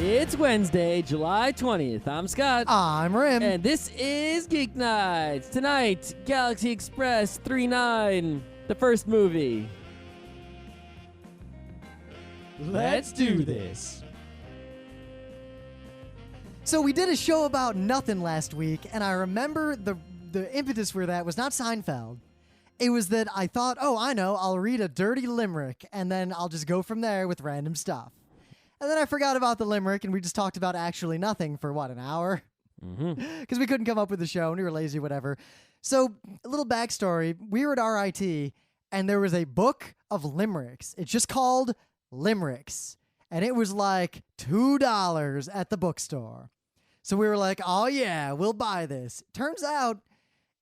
It's Wednesday, July 20th. I'm Scott. I'm Rim. And this is Geeknights. Tonight, Galaxy Express 39, the first movie. Let's do this. So we did a show about nothing last week, and I remember the impetus for that was not Seinfeld. It was that I thought, oh, I know, I'll read a dirty limerick, and then I'll just go from there with random stuff. And then I forgot about the limerick, and we just talked about actually nothing for, an hour? Because we couldn't come up with the show, and we were lazy, whatever. So, a little backstory. We were at RIT, and there was a book of limericks. It's just called Limericks. And it was like $2 at the bookstore. So we were like, oh, yeah, we'll buy this. Turns out,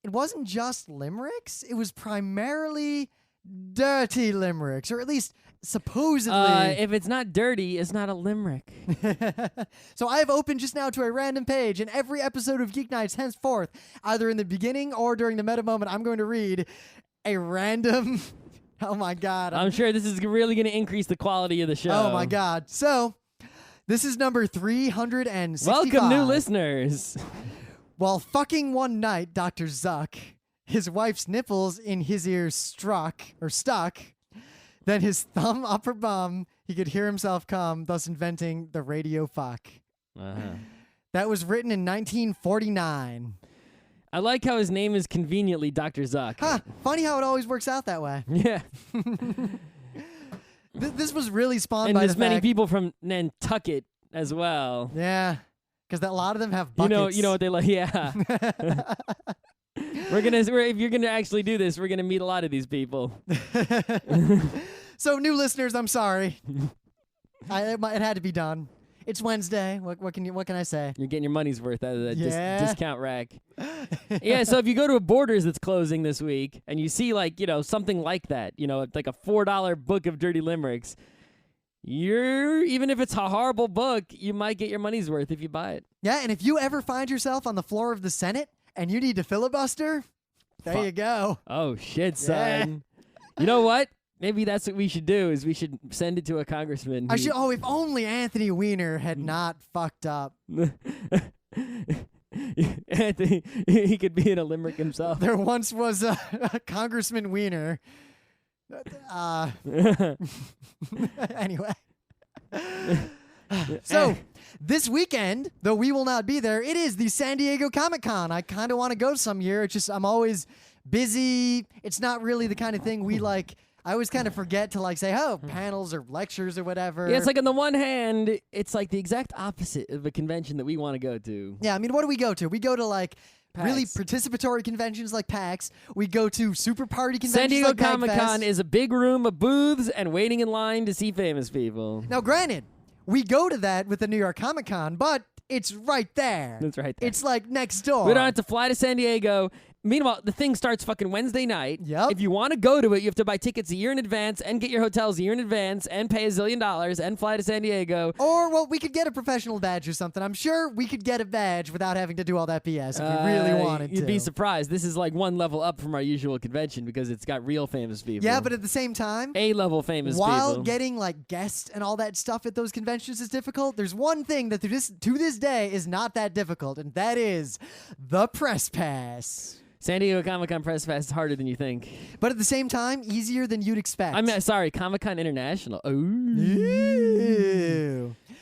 it wasn't just limericks. It was primarily dirty limericks, or at least supposedly. If it's not dirty, it's not a limerick. So I have opened just now to a random page, and every episode of Geeknights henceforth, either in the beginning or during the meta moment, I'm going to read a random... Oh, my God. I'm sure this is really going to increase the quality of the show. Oh, my God. So, this is number 365. Welcome, new listeners. While fucking one night, Dr. Zuck, his wife's nipples in his ears stuck, then his thumb up her bum, he could hear himself come, thus inventing the radio fuck. That was written in 1949. I like how his name is conveniently Dr. Zuck. Huh, funny how it always works out that way. Yeah. This was really spawned and by there's many people from Nantucket as well. Yeah, because a lot of them have buckets. You know what they like. Yeah. If you're gonna actually do this, we're gonna meet a lot of these people. So, new listeners, I'm sorry. It had to be done. It's Wednesday. What can I say? You're getting your money's worth out of that discount rack. Yeah. So if you go to a Borders that's closing this week and you see something like that, like a $4 book of dirty limericks, even if it's a horrible book, you might get your money's worth if you buy it. Yeah, and if you ever find yourself on the floor of the Senate and you need to filibuster, there you go. Oh shit, son. You know what? Maybe that's what we should do, is we should send it to a congressman. If only Anthony Weiner had not fucked up. Anthony, he could be in a limerick himself. There once was a Congressman Weiner. Anyway. So, this weekend, though we will not be there, it is the San Diego Comic-Con. I kind of want to go some year. It's just I'm always busy. It's not really the kind of thing we like... I always kind of forget to say, panels or lectures or whatever. Yeah, it's like on the one hand, it's like the exact opposite of a convention that we want to go to. Yeah, I mean, what do we go to? We go to PAX. really participatory conventions like PAX. We go to super party conventions San Diego like Comic-Con is a big room of booths and waiting in line to see famous people. Now, granted, we go to that with the New York Comic-Con, but it's right there. It's right there. It's like next door. We don't have to fly to San Diego. Meanwhile, the thing starts fucking Wednesday night. Yep. If you want to go to it, you have to buy tickets a year in advance and get your hotels a year in advance and pay $1 zillion and fly to San Diego. Or, we could get a professional badge or something. I'm sure we could get a badge without having to do all that BS if we really wanted to. You'd be surprised. This is like one level up from our usual convention because it's got real famous people. Yeah, but at the same time, A-level famous people. While getting guests and all that stuff at those conventions is difficult, there's one thing that to this day is not that difficult, and that is the press pass. San Diego Comic-Con Press Pass is harder than you think. But at the same time, easier than you'd expect. Sorry, Comic-Con International. Ooh.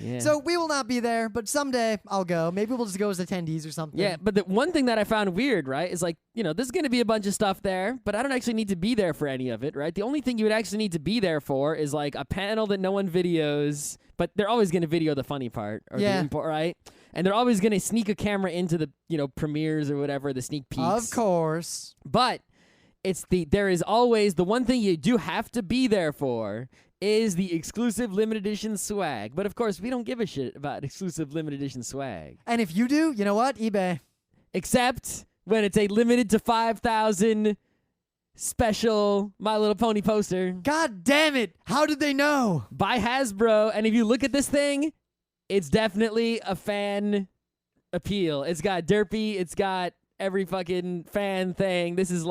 Yeah. So we will not be there, but someday I'll go. Maybe we'll just go as attendees or something. Yeah, but the one thing that I found weird, right, is there's going to be a bunch of stuff there, but I don't actually need to be there for any of it, right? The only thing you would actually need to be there for is a panel that no one videos, but they're always going to video the funny part, or the import, right? And they're always going to sneak a camera into the, premieres or whatever, the sneak peeks. Of course. But there is always the one thing you do have to be there for is the exclusive limited edition swag. But of course, we don't give a shit about exclusive limited edition swag. And if you do, you know what? eBay. Except when it's a limited to 5,000 special My Little Pony poster. God damn it. How did they know? By Hasbro. And if you look at this thing, it's definitely a fan appeal. It's got Derpy. It's got every fucking fan thing. This is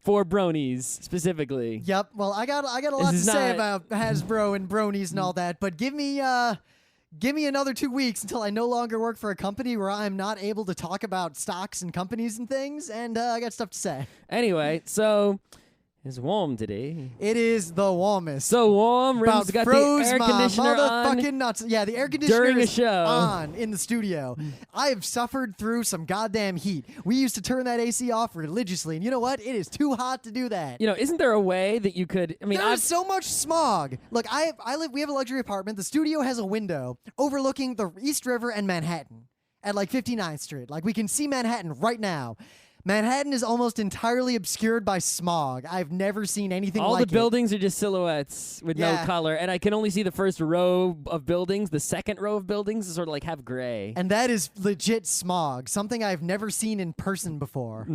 for bronies specifically. Yep. Well, I got a lot to say about Hasbro and bronies and all that, but give me give me another 2 weeks until I no longer work for a company where I'm not able to talk about stocks and companies and things, and I got stuff to say. Anyway, so it's warm today. It is the warmest. So warm. Rim's got the air conditioner on. Motherfucking nuts. Yeah, the air conditioner during a is show on in the studio. I have suffered through some goddamn heat. We used to turn that AC off religiously, and you know what? It is too hot to do that. You know, isn't there a way that you could? I mean, there's so much smog. Look, we have a luxury apartment. The studio has a window overlooking the East River and Manhattan at like 59th Street. Like we can see Manhattan right now. Manhattan is almost entirely obscured by smog. I've never seen anything like it. All the buildings are just silhouettes with no color, and I can only see the first row of buildings. The second row of buildings is sort of like half gray. And that is legit smog, something I've never seen in person before.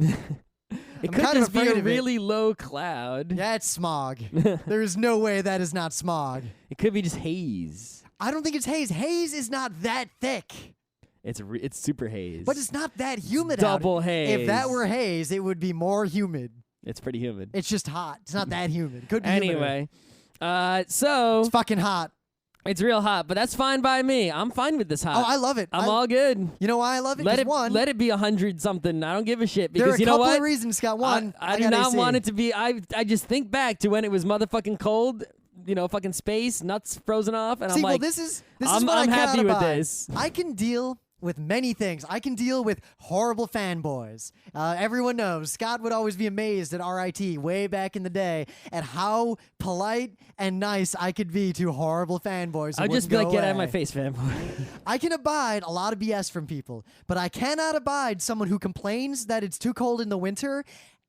It could just be a really low cloud. Yeah, it's smog. There is no way that is not smog. It could be just haze. I don't think it's haze. Haze is not that thick. It's super haze. But it's not that humid Double out. haze. If that were haze, it would be more humid. It's pretty humid. It's just hot. It's not that humid. It could be anyway, so it's fucking hot. It's real hot, but that's fine by me. I'm fine with this hot. Oh, I love it. I'm all good. You know why I love it? Let it be 100 something. I don't give a shit because there are you know what? A couple of reasons, Scott. One, I do not want it to be. I just think back to when it was motherfucking cold. You know, fucking space, nuts frozen off, and I'm like, this is I'm what I happy with abide. this. I can deal with many things. I can deal with horrible fanboys. Everyone knows Scott would always be amazed at RIT way back in the day at how polite and nice I could be to horrible fanboys. I'd just be like, get out of my face, fanboy. I can abide a lot of BS from people, but I cannot abide someone who complains that it's too cold in the winter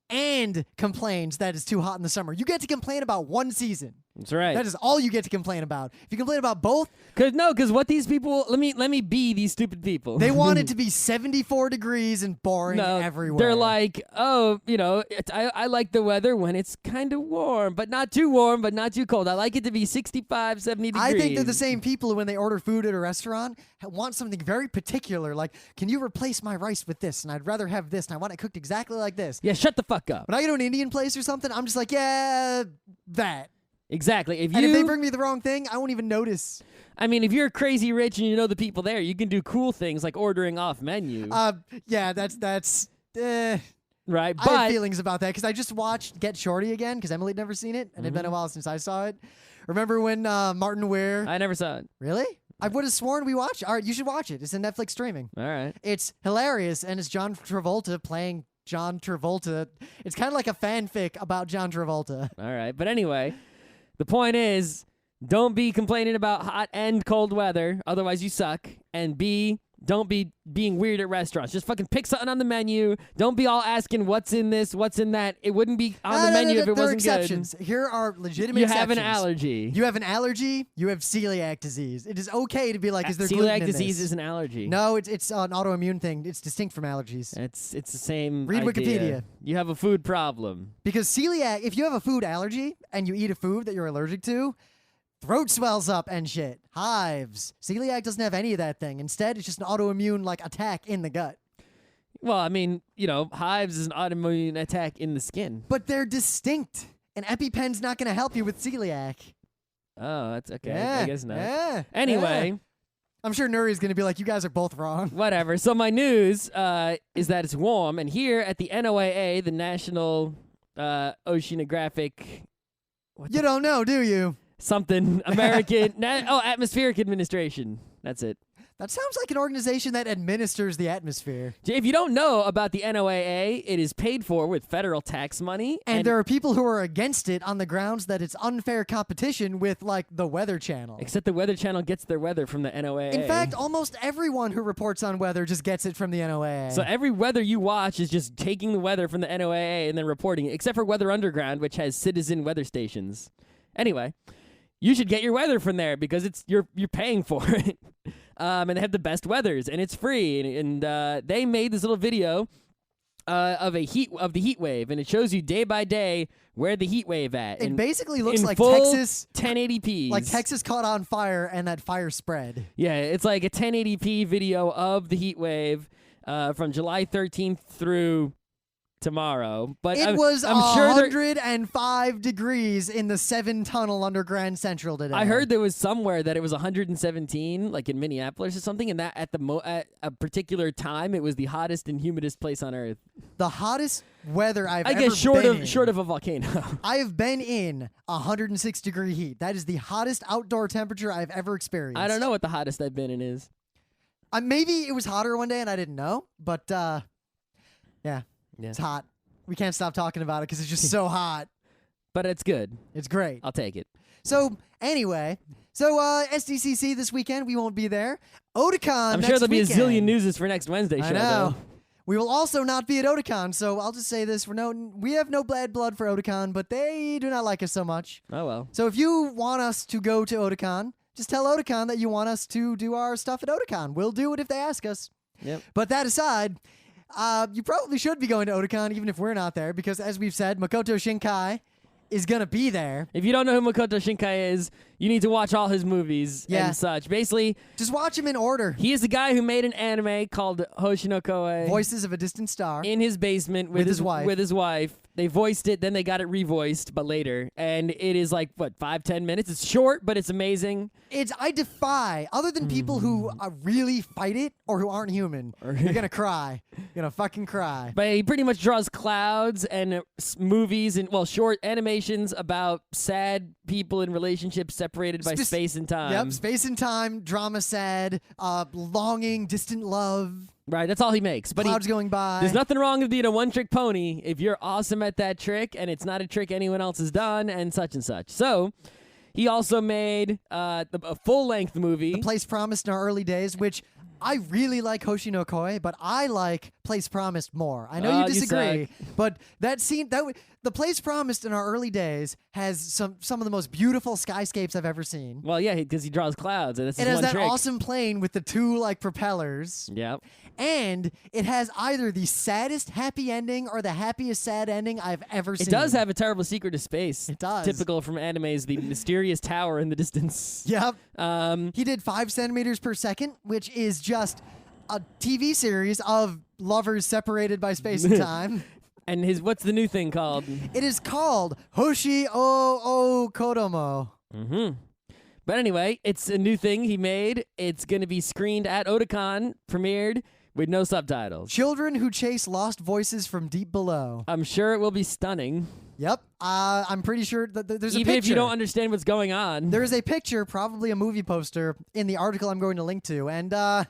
and complains that it's too hot in the summer. You get to complain about one season. That's right. That is all you get to complain about. If you complain about both, because what these people, let me be these stupid people. They want it to be 74 degrees and boring everywhere. They're like, oh, you know, I like the weather when it's kind of warm, but not too warm, but not too cold. I like it to be 65, 70 degrees. I think they're the same people who, when they order food at a restaurant, want something very particular, like, can you replace my rice with this? And I'd rather have this, and I want it cooked exactly like this. Yeah, shut the fuck up. When I go to an Indian place or something, I'm just like, yeah, that. Exactly. And if they bring me the wrong thing, I won't even notice. I mean, if you're crazy rich and you know the people there, you can do cool things like ordering off menu. Yeah, that's right. But I have feelings about that because I just watched Get Shorty again because Emily had never seen it, and it'd been a while since I saw it. Remember when Martin Weir? I never saw it. Really? I would have sworn we watched. All right, you should watch it. It's in Netflix streaming. All right. It's hilarious, and it's John Travolta playing John Travolta. It's kind of like a fanfic about John Travolta. All right, but anyway. The point is, don't be complaining about hot and cold weather, otherwise you suck. And B, don't be being weird at restaurants. Just fucking pick something on the menu. Don't be all asking what's in this, what's in that. It wouldn't be on the menu if it wasn't exceptions. good. Here are legitimate you exceptions. You have an allergy. You have an allergy. You have celiac disease. It is okay to be like, is there gluten in this? Celiac disease this? is an allergy. No, it's an autoimmune thing. It's distinct from allergies. It's the same Read idea. Wikipedia. You have a food problem. Because celiac, if you have a food allergy and you eat a food that you're allergic to, throat swells up and shit. Hives. Celiac doesn't have any of that thing. Instead, it's just an autoimmune like attack in the gut. Well, I mean, you know, hives is an autoimmune attack in the skin. But they're distinct. An EpiPen's not going to help you with celiac. Oh, that's okay. Yeah, I guess not. Yeah, anyway. Yeah. I'm sure Nuri's going to be like, you guys are both wrong. Whatever. So my news is that it's warm. And here at the NOAA, the National Oceanographic... You don't know, do you? Something American Atmospheric Administration. That's it. That sounds like an organization that administers the atmosphere. If you don't know about the NOAA, it is paid for with federal tax money. And there are people who are against it on the grounds that it's unfair competition with, like, the Weather Channel. Except the Weather Channel gets their weather from the NOAA. In fact, almost everyone who reports on weather just gets it from the NOAA. So every weather you watch is just taking the weather from the NOAA and then reporting it, except for Weather Underground, which has citizen weather stations. Anyway, you should get your weather from there because you're paying for it. And they have the best weathers, and it's free. And they made this little video of the heat wave, and it shows you day by day where the heat wave at. It basically looks like full Texas 1080p. Like Texas caught on fire, and that fire spread. Yeah, it's like a 1080p video of the heat wave from July 13th through tomorrow. But It I'm was sure 105 degrees in the 7 tunnel under Grand Central today. I heard there was somewhere that it was 117, like in Minneapolis or something, and that at a particular time, it was the hottest and humidest place on Earth. The hottest weather I've I ever guess short been in. of a volcano. I have been in 106-degree heat. That is the hottest outdoor temperature I've ever experienced. I don't know what the hottest I've been in is. Maybe it was hotter one day and I didn't know, but yeah, it's hot. We can't stop talking about it because it's just so hot. But it's good. It's great. I'll take it. So anyway, SDCC this weekend, we won't be there. Otakon I'm next sure there'll be a weekend. zillion newses for next Wednesday show. I know. Though. We will also not be at Otakon, so I'll just say this: we have no bad blood for Otakon, but they do not like us so much. Oh well. So if you want us to go to Otakon, just tell Otakon that you want us to do our stuff at Otakon. We'll do it if they ask us. Yep. But that aside, you probably should be going to Otakon even if we're not there, because as we've said, Makoto Shinkai is going to be there. If you don't know who Makoto Shinkai is, you need to watch all his movies and such. Basically, just watch him in order. He is the guy who made an anime called Hoshi no Koe. Voices of a Distant Star. In his basement with his wife. They voiced it, then they got it revoiced, but later. And it is like, 5-10 minutes? It's short, but it's amazing. I defy, other than people who really fight it or who aren't human, you're going to cry. You're going to fucking cry. But he pretty much draws clouds and movies and, short animations about sad people in relationships separated by space and time. Yep, space and time, drama sad, longing, distant love. Right, that's all he makes. But clouds going by. There's nothing wrong with being a one-trick pony if you're awesome at that trick and it's not a trick anyone else has done and such and such. So he also made a full-length movie. The Place Promised in Our Early Days, which I really like Hoshi no Koe, but I like Place Promised more. I know you disagree, but that scene, The Place Promised in Our Early Days has some of the most beautiful skyscapes I've ever seen. Well, yeah, because he draws clouds, and that's it has that trick. awesome plane with the 2 propellers. Yep. And it has either the saddest happy ending or the happiest sad ending I've ever seen. It does have a terrible secret to space. It does. Typical from animes, the mysterious tower in the distance. Yep. He did 5 centimeters per second, which is just a TV series of lovers separated by space and time. And what's the new thing called? It is called Hoshi Ou Kodomo. Mm-hmm. But anyway, it's a new thing he made. It's going to be screened at Otakon, premiered, with no subtitles. Children who chase lost voices from deep below. I'm sure it will be stunning. Yep. I'm pretty sure that there's a picture. Even if you don't understand what's going on. There is a picture, probably a movie poster, in the article I'm going to link to. And,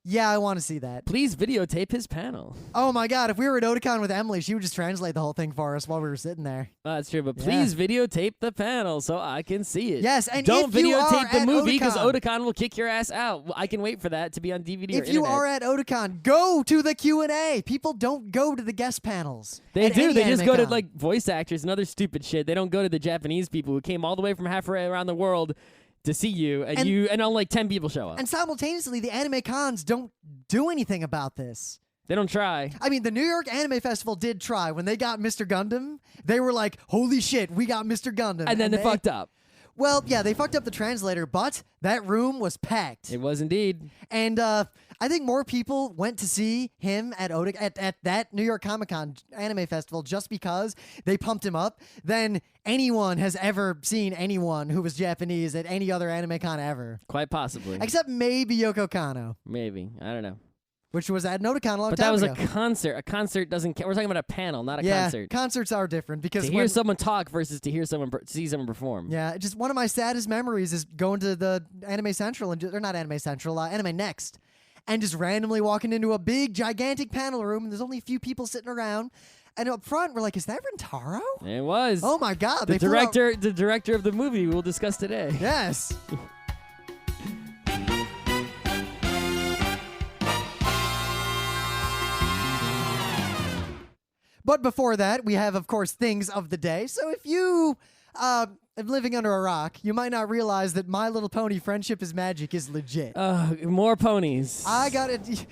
yeah, I want to see that. Please videotape his panel. Oh, my God. If we were at Otakon with Emily, she would just translate the whole thing for us while we were sitting there. That's true, but please videotape the panel so I can see it. Yes, and don't if you videotape the are movie because Otakon will kick your ass out. I can wait for that to be on DVD or internet. If you are at Otakon, go to the Q&A. People don't go to the guest panels. They do. They just go to AnimeCon. voice actors and other stupid shit. They don't go to the Japanese people who came all the way from halfway around the world to see you, and only 10 people show up. And simultaneously, the anime cons don't do anything about this. They don't try. I mean, the New York Anime Festival did try. When they got Mr. Gundam, they were like, holy shit, we got Mr. Gundam. And then they fucked up. Well, yeah, they fucked up the translator, but that room was packed. It was indeed. And I think more people went to see him at that New York Comic-Con Anime Festival just because they pumped him up than anyone has ever seen anyone who was Japanese at any other anime con ever. Quite possibly. Except maybe Yoko Kanno. Maybe. I don't know. Which was at Otakon a long But time that was ago. a concert. A concert doesn't count. We're talking about a panel, not a Yeah, concert. concerts are different because To hear someone talk versus to hear someone see someone perform. Yeah, just one of my saddest memories is going to the Anime Central, or not Anime Central, Anime Next, and just randomly walking into a big, gigantic panel room, and there's only a few people sitting around, and up front, we're like, is that Rentaro? It was. Oh my God. The director of the movie we'll discuss today. Yes. But before that, we have, of course, things of the day. So if you are living under a rock, you might not realize that My Little Pony Friendship is Magic is legit. More ponies. I got it.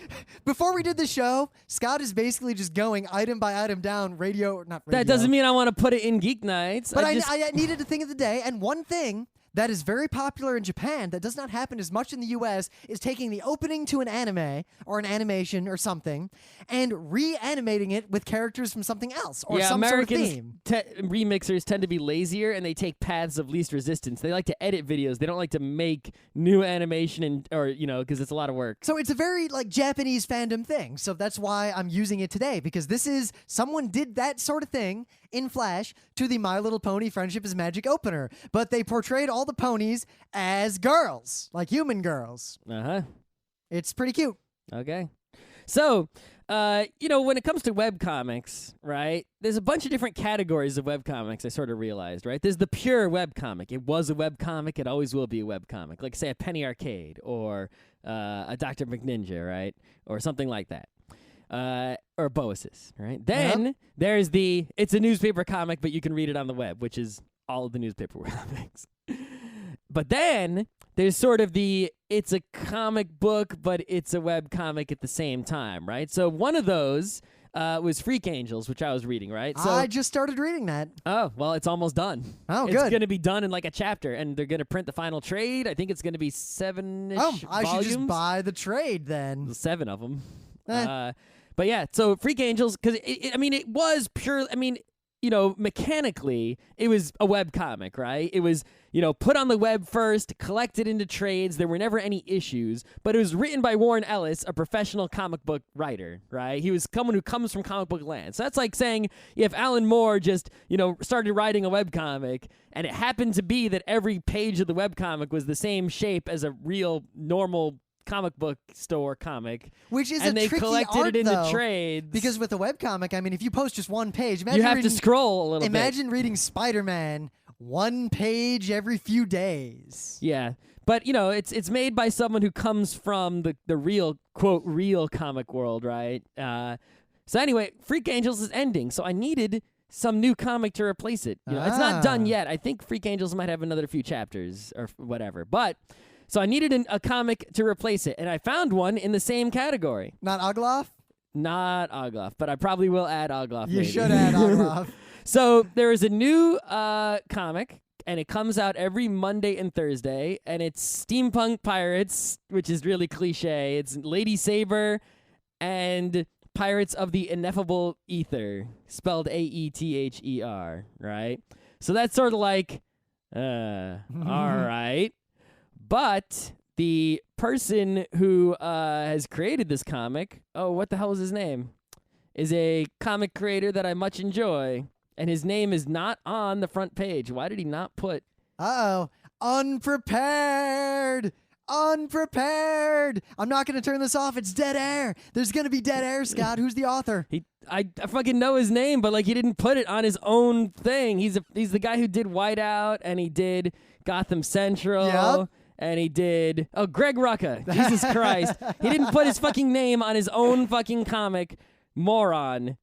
Before we did the show, Scott is basically just going item by item down not radio. That doesn't mean I want to put it in Geeknights. But I needed a thing of the day, and one thing that is very popular in Japan that does not happen as much in the US is taking the opening to an anime or an animation or something and reanimating it with characters from something else or some Americans sort of theme. Remixers tend to be lazier and they take paths of least resistance. They like to edit videos. They don't like to make new animation because it's a lot of work. So it's a very like Japanese fandom thing. So that's why I'm using it today, because this is someone did that sort of thing in Flash to the My Little Pony Friendship is Magic opener, but they portrayed all the ponies as girls, like human girls. It's pretty cute. Okay. So, when it comes to webcomics, right, there's a bunch of different categories of webcomics, I sort of realized, right? There's the pure webcomic. It was a webcomic. It always will be a webcomic. Like, say, a Penny Arcade or a Dr. McNinja, right? Or something like that. Or Boasis, right? Then there's it's a newspaper comic, but you can read it on the web, which is all of the newspaper comics. But then there's sort of it's a comic book, but it's a web comic at the same time, right? So one of those was Freak Angels, which I was reading, right? So I just started reading that. Oh, well, it's almost done. Oh, it's good. It's going to be done in like a chapter, and they're going to print the final trade. I think it's going to be 7-ish volumes. I should just buy the trade then. 7 of them. But yeah, so Freak Angels, because it was pure. Mechanically, it was a web comic, right? It was, put on the web first, collected into trades. There were never any issues, but it was written by Warren Ellis, a professional comic book writer, right? He was someone who comes from comic book land. So that's like saying if Alan Moore just, started writing a web comic, and it happened to be that every page of the web comic was the same shape as a real normal comic book store comic, which is and a they tricky collected art, it into though, trades. Because with a webcomic, if you post just one page, you have to scroll a little bit. Imagine reading Spider-Man one page every few days. Yeah, but it's made by someone who comes from the real quote real comic world, right? So anyway, Freak Angels is ending, so I needed some new comic to replace it. It's not done yet. I think Freak Angels might have another few chapters or whatever, but. So I needed a comic to replace it, and I found one in the same category. Not Ogloff? Not Ogloff, but I probably will add Ogloff. You should add Ogloff. So there is a new comic, and it comes out every Monday and Thursday, and it's Steampunk Pirates, which is really cliche. It's Lady Sabre and Pirates of the Ineffable Aether, spelled Aether, right? So that's sort of like, all right. But the person who has created this comic, what the hell is his name? Is a comic creator that I much enjoy, and his name is not on the front page. Why did he not put? Unprepared! Unprepared! I'm not going to turn this off. It's dead air. There's going to be dead air, Scott. Who's the author? I fucking know his name, but he didn't put it on his own thing. He's the guy who did Whiteout, and he did Gotham Central. Yep. And he did... Oh, Greg Rucka. Jesus Christ. He didn't put his fucking name on his own fucking comic. Moron.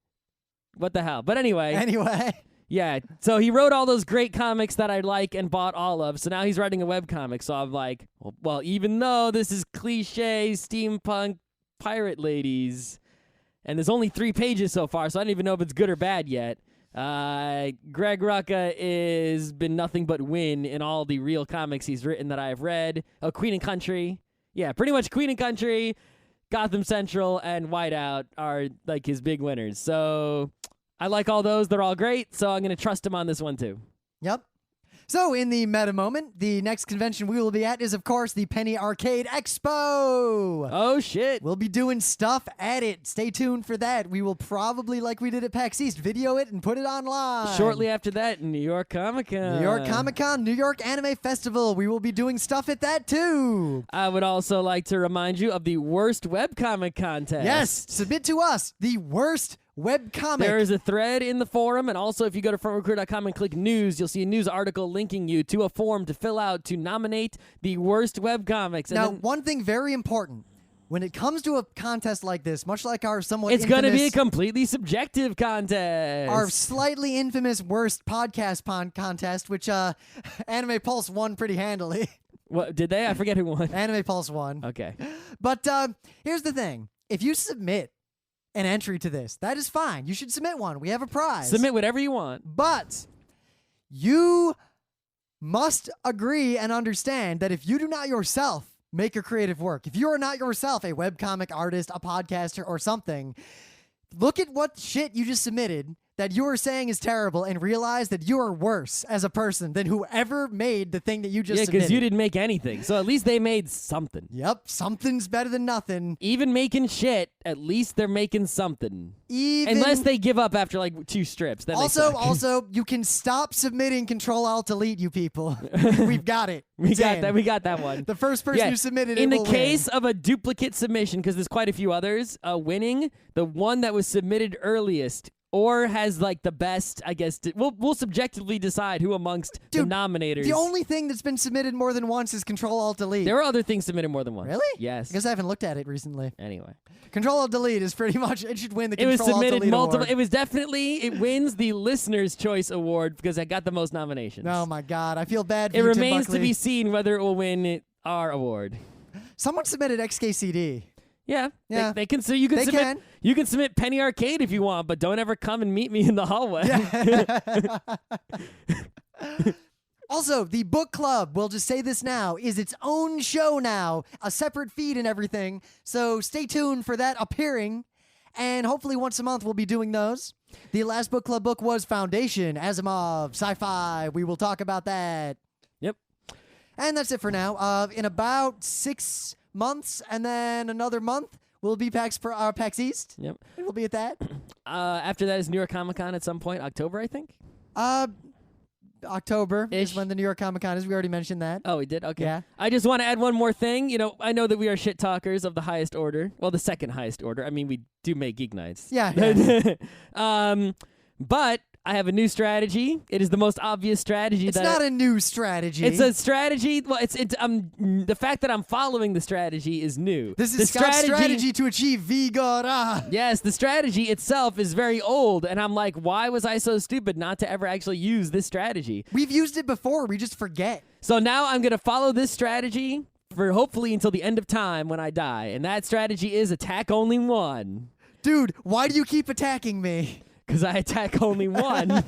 What the hell? But anyway. Yeah. So he wrote all those great comics that I like and bought all of. So now he's writing a webcomic. So I'm like, well, even though this is cliche steampunk pirate ladies, and there's only 3 pages so far, so I don't even know if it's good or bad yet. Greg Rucka has been nothing but win in all the real comics he's written that I've read. Oh, Queen and Country. Yeah, pretty much Queen and Country, Gotham Central, and Whiteout are like his big winners. So I like all those. They're all great. So I'm going to trust him on this one too. Yep. So, in the meta moment, the next convention we will be at is, of course, the Penny Arcade Expo. Oh, shit. We'll be doing stuff at it. Stay tuned for that. We will probably, like we did at PAX East, video it and put it online. Shortly after that, New York Comic-Con. New York Comic-Con, New York Anime Festival. We will be doing stuff at that, too. I would also like to remind you of the worst webcomic contest. Yes, submit to us the worst webcomic. There is a thread in the forum, and also if you go to frontrecruit.com and click news, you'll see a news article linking you to a form to fill out to nominate the worst webcomics. Now, one thing very important. When it comes to a contest like this, much like our somewhat it's going to be a completely subjective contest. Our slightly infamous worst podcast contest, which Anime Pulse won pretty handily. What did they? I forget who won. Anime Pulse won. Okay. But here's the thing. If you submit an entry to this, that is fine. You should submit one. We have a prize. Submit whatever you want. But you must agree and understand that if you do not yourself make a creative work, if you are not yourself a webcomic artist, a podcaster, or something, look at what shit you just submitted that you are saying is terrible and realize that you are worse as a person than whoever made the thing that you just Yeah, submitted. because you didn't make anything. So at least they made something. Yep, something's better than nothing. Even making shit, at least they're making something. Unless they give up after like 2 strips. Then Also, you can stop submitting Control-Alt-Delete, you people. We've got it. We got that one. The first person who submitted it in the will case win. of a duplicate submission, because there's quite a few others, winning, the one that was submitted earliest or has like the best, I guess, we'll subjectively decide who amongst the nominators. The only thing that's been submitted more than once is Control-Alt-Delete. There are other things submitted more than once. Really? Yes. Because I haven't looked at it recently. Anyway. Control-Alt-Delete is pretty much, it should win the It was Control-Alt-Delete submitted multiple. award. It was definitely, it wins the Listener's Choice Award because I got the most nominations. Oh my God, I feel bad for It you, Tim remains to Buckley. be seen whether it will win our award. Someone submitted XKCD. Yeah, Yeah. They can. So you can They submit. can. You can submit Penny Arcade if you want, but don't ever come and meet me in the hallway. Also, the book club, we'll just say this now, is its own show now, a separate feed and everything. So stay tuned for that appearing. And hopefully once a month we'll be doing those. The last book club book was Foundation, Asimov, Sci-Fi. We will talk about that. Yep. And that's it for now. In about 6 months and then another month, we'll be PAX East. Yep. We'll be at that. After that is New York Comic Con at some point, October, I think. October Ish. is when the New York Comic Con is. We already mentioned that. Oh, we did? Okay. Yeah. I just want to add one more thing. You know, I know that we are shit talkers of the highest order. Well, the second highest order. I mean, we do make Geeknights. Yeah. But I have a new strategy. It is the most obvious strategy. It's not a new strategy. It's a strategy. Well, it's the fact that I'm following the strategy is new. This is Scott's strategy to achieve Vigora. Yes, the strategy itself is very old, and I'm like, why was I so stupid not to ever actually use this strategy? We've used it before. We just forget. So now I'm going to follow this strategy for hopefully until the end of time when I die, and that strategy is attack only one. Dude, why do you keep attacking me? Because I attack only one.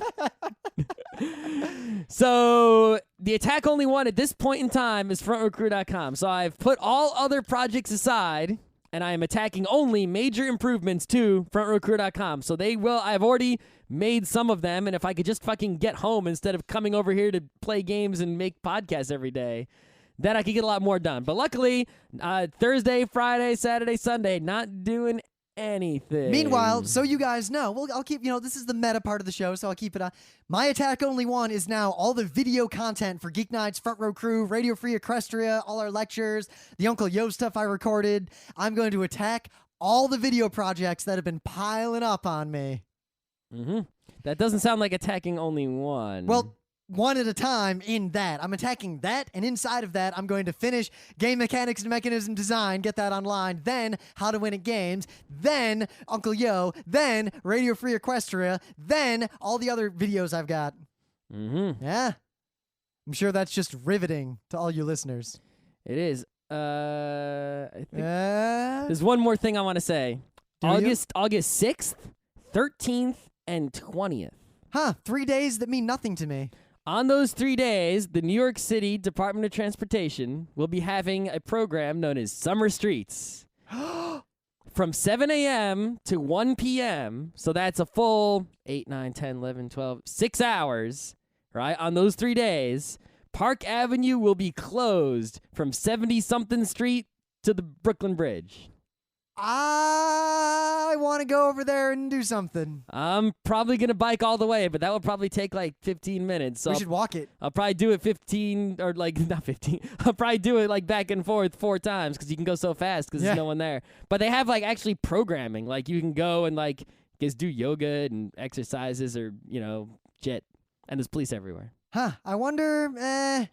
So the attack only one at this point in time is frontrowcrew.com. So I've put all other projects aside, and I am attacking only major improvements to frontrowcrew.com. So I've already made some of them, and if I could just fucking get home instead of coming over here to play games and make podcasts every day, then I could get a lot more done. But luckily, Thursday, Friday, Saturday, Sunday, not doing anything. Meanwhile, so you guys know, I'll keep, this is the meta part of the show, so I'll keep it on. My attack only one is now all the video content for Geeknights, Front Row Crew, Radio Free Equestria, all our lectures, the Uncle Yo stuff I recorded. I'm going to attack all the video projects that have been piling up on me. Mm-hmm. That doesn't sound like attacking only one. Well, one at a time in that. I'm attacking that, and inside of that, I'm going to finish Game Mechanics and Mechanism Design, get that online, then How to Win at Games, then Uncle Yo, then Radio Free Equestria, then all the other videos I've got. Mm-hmm. Yeah. I'm sure that's just riveting to all you listeners. It is. I think there's one more thing I want to say. August 6th, 13th, and 20th. Huh, 3 days that mean nothing to me. On those 3 days, the New York City Department of Transportation will be having a program known as Summer Streets. From 7 a.m. to 1 p.m., so that's a full 8, 9, 10, 11, 12, 6 hours, right? On those 3 days, Park Avenue will be closed from 70-something Street to the Brooklyn Bridge. I want to go over there and do something. I'm probably going to bike all the way, but that will probably take like 15 minutes. So we should walk it. I'll probably do it 15, or like, not 15. I'll probably do it like back and forth 4 times because you can go so fast because there's no one there. But they have like actually programming. Like you can go and like just do yoga and exercises or, shit. And there's police everywhere. Huh. I wonder,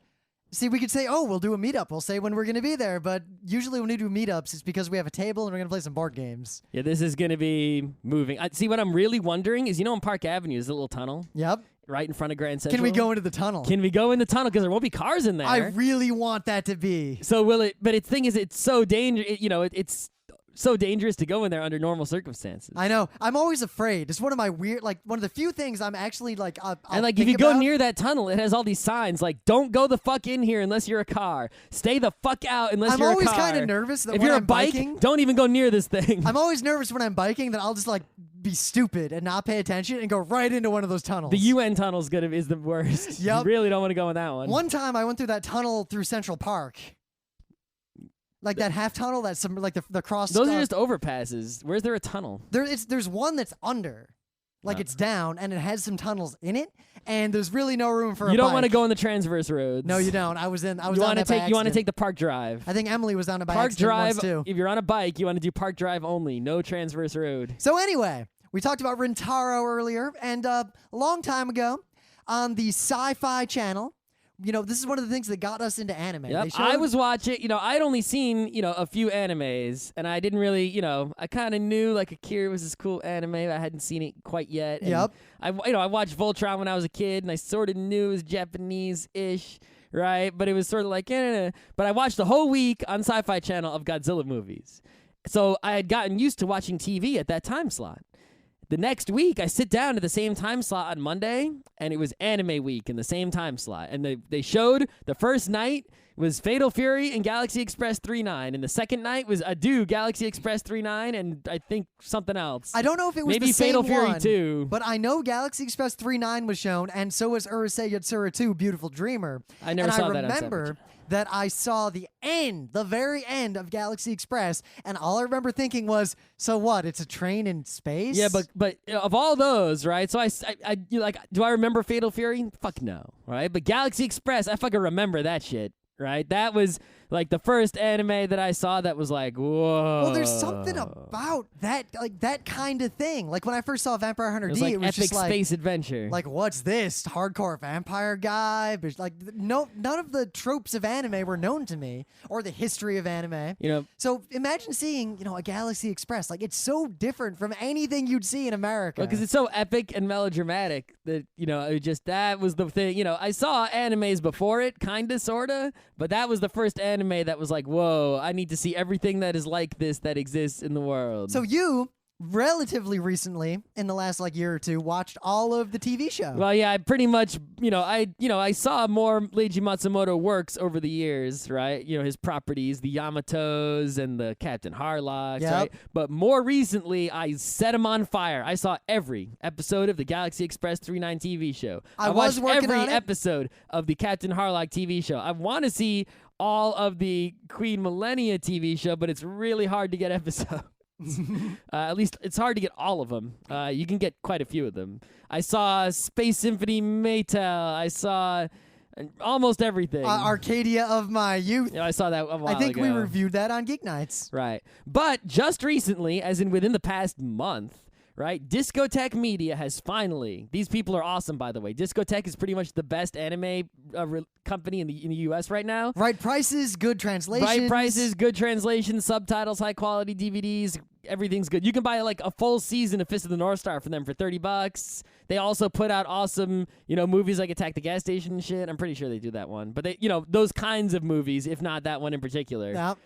see, we could say, we'll do a meetup. We'll say when we're going to be there. But usually when we do meetups, it's because we have a table and we're going to play some board games. Yeah, this is going to be moving. See, what I'm really wondering is, on Park Avenue is a little tunnel. Yep. Right in front of Grand Central. Can we go into the tunnel? Can we go in the tunnel? Because there won't be cars in there. I really want that to be. So will it? But the thing is, it's so dangerous. It's so dangerous to go in there under normal circumstances. I know. I'm always afraid. It's one of my weird, like, one of the few things I'm actually like. And like, if you go near that tunnel, it has all these signs like, "Don't go the fuck in here unless you're a car. Stay the fuck out unless you're a car." I'm always kind of nervous that if when you're I'm a bike, biking, don't even go near this thing. I'm always nervous when I'm biking that I'll just like be stupid and not pay attention and go right into one of those tunnels. The UN tunnel is the worst. Yep. You really don't want to go in that one. One time I went through that tunnel through Central Park. Like that half tunnel, that's some like the cross. Those are just overpasses. Where's there a tunnel? There's one that's under, like it's down, and it has some tunnels in it, and there's really no room for. You a don't bike. want to go on the transverse roads. No, you don't. I was You down want to that by take. You want to accident. take the park drive. I think Emily was down it by Park accident drive. once too. If you're on a bike, you want to do park drive only. No transverse road. So anyway, we talked about Rintaro earlier, and a long time ago on the Sci-Fi Channel. You know, this is one of the things that got us into anime. Yep. They showed, I was watching, I'd only seen, a few animes, and I didn't really, I kind of knew, like, Akira was this cool anime, but I hadn't seen it quite yet. And Yep. I watched Voltron when I was a kid, and I sort of knew it was Japanese-ish, right? But it was sort of like, But I watched the whole week on Sci-Fi Channel of Godzilla movies. So I had gotten used to watching TV at that time slot. The next week, I sit down at the same time slot on Monday, and it was anime week in the same time slot. And they showed the first night was Fatal Fury and Galaxy Express 39, and the second night was Adieu, Galaxy Express 39, and I think something else. I don't know if it was Maybe the same Fatal Fury one, 2. but I know Galaxy Express 39 was shown, and so was Urusei Yatsura 2, Beautiful Dreamer. I never saw that on Sci-Fi remember Channel. that I saw the very end of Galaxy Express, and all I remember thinking was, so what? It's a train in space? Yeah, but of all those, right? So do I remember Fatal Fury? Fuck no, right? But Galaxy Express, I fucking remember that shit, right? That was like the first anime that I saw that was like, whoa. Well, there's something about that, like that kind of thing. Like when I first saw Vampire Hunter D, like it was epic just like space adventure. Like, what's this? Hardcore vampire guy? But like, no, none of the tropes of anime were known to me, or the history of anime. So imagine seeing, a Galaxy Express. Like, it's so different from anything you'd see in America. Because it's so epic and melodramatic that, that was the thing. I saw animes before it, kinda, sorta, but that was the first anime that was like, whoa, I need to see everything that is like this that exists in the world. So you, relatively recently, in the last year or two, watched all of the TV show. Well, yeah, I pretty much, I saw more Leiji Matsumoto works over the years, right? His properties, the Yamatos and the Captain Harlocks, Yep. right? But more recently, I set him on fire. I saw every episode of the Galaxy Express 39 TV show. I watched was working every on it. episode of the Captain Harlock TV show. I want to see all of the Queen Millennia TV show, but it's really hard to get episodes. At least it's hard to get all of them. You can get quite a few of them. I saw Space Symphony Maytel. I saw almost everything. Arcadia of my youth. I saw that a while I think ago. we reviewed that on Geeknights. Right. But just recently, as in within the past month, right, Discotech Media has finally, these people are awesome, by the way. Discotech is pretty much the best anime company in the U.S. right now. Right prices, good translations. Right prices, good translations, subtitles, high quality DVDs. Everything's good. You can buy a full season of Fist of the North Star from them for $30. They also put out awesome, movies like Attack the Gas Station and shit. I'm pretty sure they do that one. But they, those kinds of movies, if not that one in particular. Yep.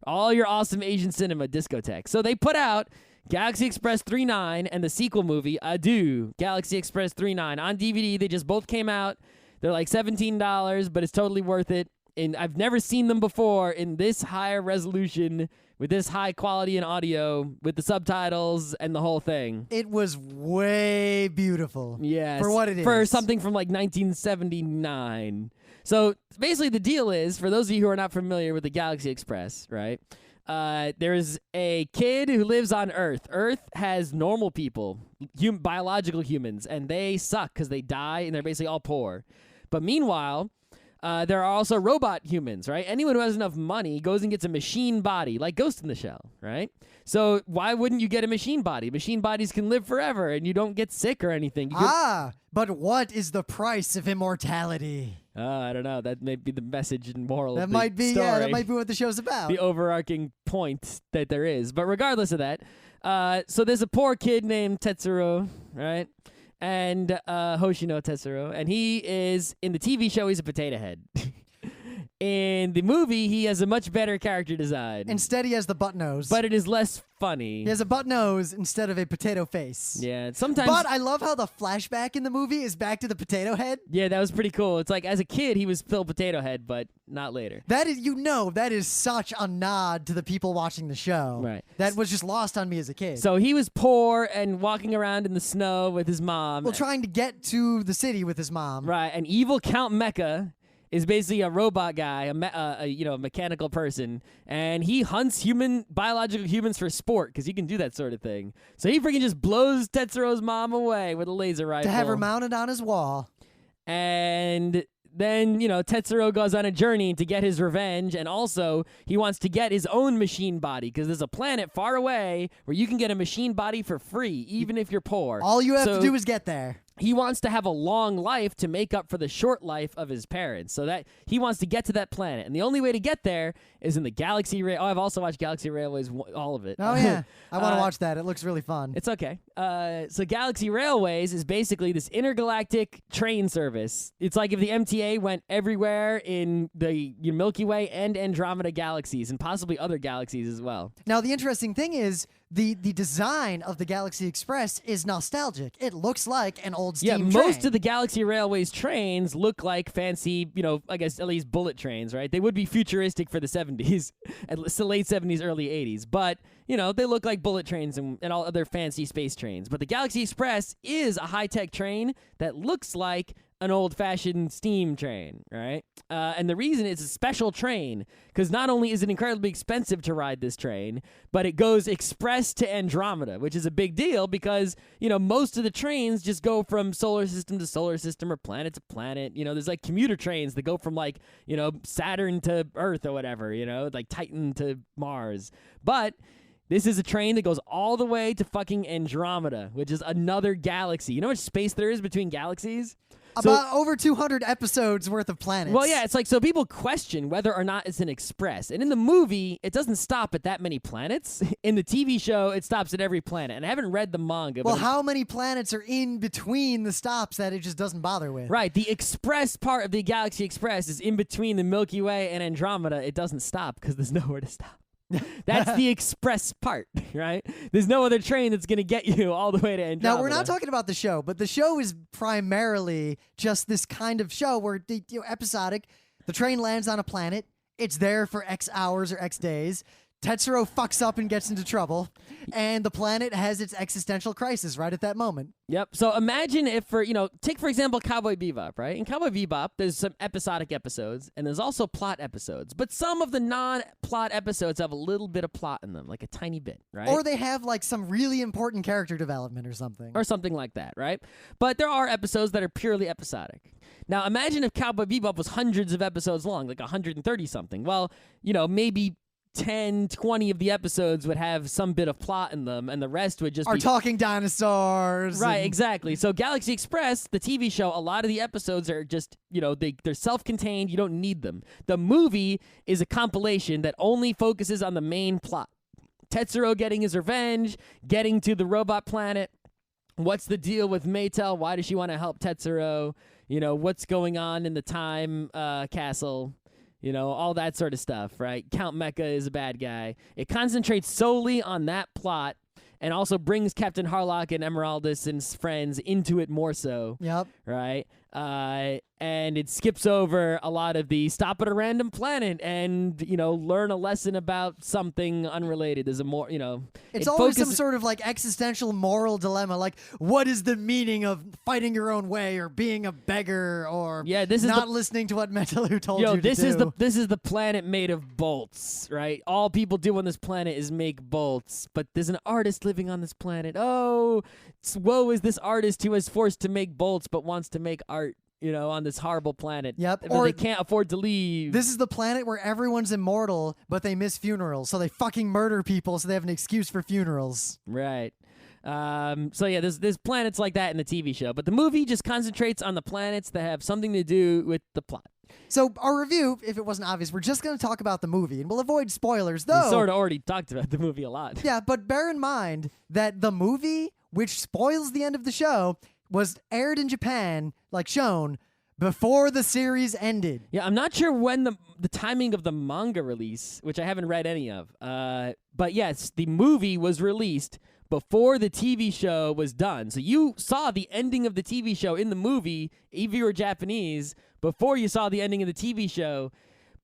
All your awesome Asian cinema, Discotech. So they put out Galaxy Express 39 and the sequel movie, Adieu, Galaxy Express 39 on DVD. They just both came out. They're like $17, but it's totally worth it. And I've never seen them before in this higher resolution, with this high quality in audio, with the subtitles and the whole thing. It was way beautiful. Yes. For what it is. For something from 1979. So basically the deal is, for those of you who are not familiar with the Galaxy Express, right? There's a kid who lives on Earth. Earth has normal people, biological humans, and they suck because they die and they're basically all poor. But meanwhile, there are also robot humans, right? Anyone who has enough money goes and gets a machine body, like Ghost in the Shell, right? So why wouldn't you get a machine body? Machine bodies can live forever, and you don't get sick or anything. But what is the price of immortality? I don't know. That may be the message and moral of the might be, story. yeah, that might be what the show's about. The overarching point that there is. But regardless of that, so there's a poor kid named Tetsuro, right? And Hoshino Tetsuro. And he is, in the TV show, he's a potato head. In the movie, he has a much better character design. Instead, he has the butt nose. But it is less funny. He has a butt nose instead of a potato face. Yeah, sometimes. But I love how the flashback in the movie is back to the potato head. Yeah, that was pretty cool. It's like, as a kid, he was Phil Potato Head, but not later. That is, that is such a nod to the people watching the show. Right. That was just lost on me as a kid. So he was poor and walking around in the snow with his mom. Well, trying to get to the city with his mom. Right, and evil Count Mecha is basically a robot guy, a mechanical person, and he hunts biological humans for sport because he can do that sort of thing. So he freaking just blows Tetsuro's mom away with a laser rifle to have her mounted on his wall. And then, Tetsuro goes on a journey to get his revenge, and also he wants to get his own machine body because there's a planet far away where you can get a machine body for free, even if you're poor. All you have to do is get there. He wants to have a long life to make up for the short life of his parents. So that he wants to get to that planet. And the only way to get there is in the Galaxy Rail. Oh, I've also watched Galaxy Railways, all of it. Oh, yeah. I want to watch that. It looks really fun. It's okay. So Galaxy Railways is basically this intergalactic train service. It's like if the MTA went everywhere in the Milky Way and Andromeda galaxies and possibly other galaxies as well. Now, the interesting thing is the design of the Galaxy Express is nostalgic. It looks like an old steam train. Most of the Galaxy Railways trains look like fancy, I guess at least bullet trains, right? They would be futuristic for the 70s, the late 70s, early 80s. But, they look like bullet trains and all other fancy space trains. But the Galaxy Express is a high-tech train that looks like an old-fashioned steam train, right? And the reason it's a special train, because not only is it incredibly expensive to ride this train, but it goes express to Andromeda, which is a big deal because, most of the trains just go from solar system to solar system or planet to planet. There's like commuter trains that go from Saturn to Earth or whatever, like Titan to Mars. But this is a train that goes all the way to fucking Andromeda, which is another galaxy. You know how much space there is between galaxies? About over 200 episodes worth of planets. Well, yeah, it's like, so people question whether or not it's an express. And in the movie, it doesn't stop at that many planets. In the TV show, it stops at every planet. And I haven't read the manga. Well, how many planets are in between the stops that it just doesn't bother with? Right. The express part of the Galaxy Express is in between the Milky Way and Andromeda. It doesn't stop because there's nowhere to stop. That's the express part, right? There's no other train that's going to get you all the way to Andromeda. Now, we're not talking about the show, but the show is primarily just this kind of show where, episodic, the train lands on a planet, it's there for X hours or X days, Tetsuro fucks up and gets into trouble, and the planet has its existential crisis right at that moment. Yep. So imagine if take for example Cowboy Bebop, right? In Cowboy Bebop, there's some episodic episodes, and there's also plot episodes. But some of the non-plot episodes have a little bit of plot in them, like a tiny bit, right? Or they have some really important character development or something. Or something like that, right? But there are episodes that are purely episodic. Now imagine if Cowboy Bebop was hundreds of episodes long, like 130 something. Well, maybe 10, 20 of the episodes would have some bit of plot in them, and the rest would just be talking dinosaurs. Right, exactly. So Galaxy Express, the TV show, a lot of the episodes are just, they're self-contained. You don't need them. The movie is a compilation that only focuses on the main plot. Tetsuro getting his revenge, getting to the robot planet. What's the deal with Maytel? Why does she want to help Tetsuro? What's going on in the time castle? All that sort of stuff, right? Count Mecha is a bad guy. It concentrates solely on that plot and also brings Captain Harlock and Emeraldus and friends into it more so. Yep. Right? And it skips over a lot of the stop at a random planet and, learn a lesson about something unrelated. There's a more, It's always some sort of existential moral dilemma, like what is the meaning of fighting your own way or being a beggar or not listening to what Metalu told you to do. This is the planet made of bolts, right? All people do on this planet is make bolts, but there's an artist living on this planet. Oh, woe is this artist who is forced to make bolts but wants to make art. On this horrible planet. Yep. Or they can't afford to leave. This is the planet where everyone's immortal, but they miss funerals. So they fucking murder people so they have an excuse for funerals. Right. There's planets like that in the TV show. But the movie just concentrates on the planets that have something to do with the plot. So our review, if it wasn't obvious, we're just going to talk about the movie, and we'll avoid spoilers, though. We sort of already talked about the movie a lot. Yeah, but bear in mind that the movie, which spoils the end of the show, was aired in Japan, shown, before the series ended. Yeah, I'm not sure when the timing of the manga release, which I haven't read any of. But yes, the movie was released before the TV show was done. So you saw the ending of the TV show in the movie, if you were Japanese, before you saw the ending of the TV show.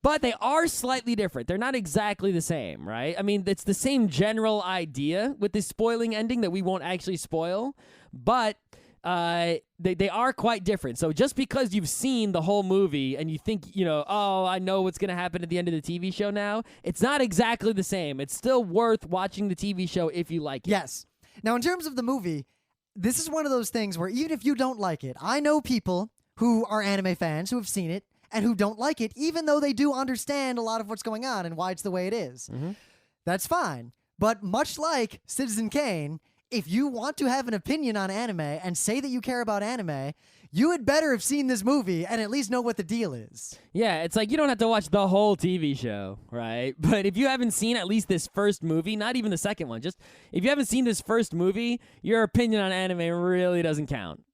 But they are slightly different. They're not exactly the same, right? I mean, it's the same general idea with the spoiling ending that we won't actually spoil, but they are quite different. So just because you've seen the whole movie and you think, oh, I know what's going to happen at the end of the TV show now, it's not exactly the same. It's still worth watching the TV show if you like it. Yes. Now, in terms of the movie, this is one of those things where even if you don't like it, I know people who are anime fans who have seen it and who don't like it, even though they do understand a lot of what's going on and why it's the way it is. Mm-hmm. That's fine. But much like Citizen Kane, if you want to have an opinion on anime and say that you care about anime, you had better have seen this movie and at least know what the deal is. Yeah, it's like you don't have to watch the whole TV show, right? But if you haven't seen at least this first movie, not even the second one, just if you haven't seen this first movie, your opinion on anime really doesn't count.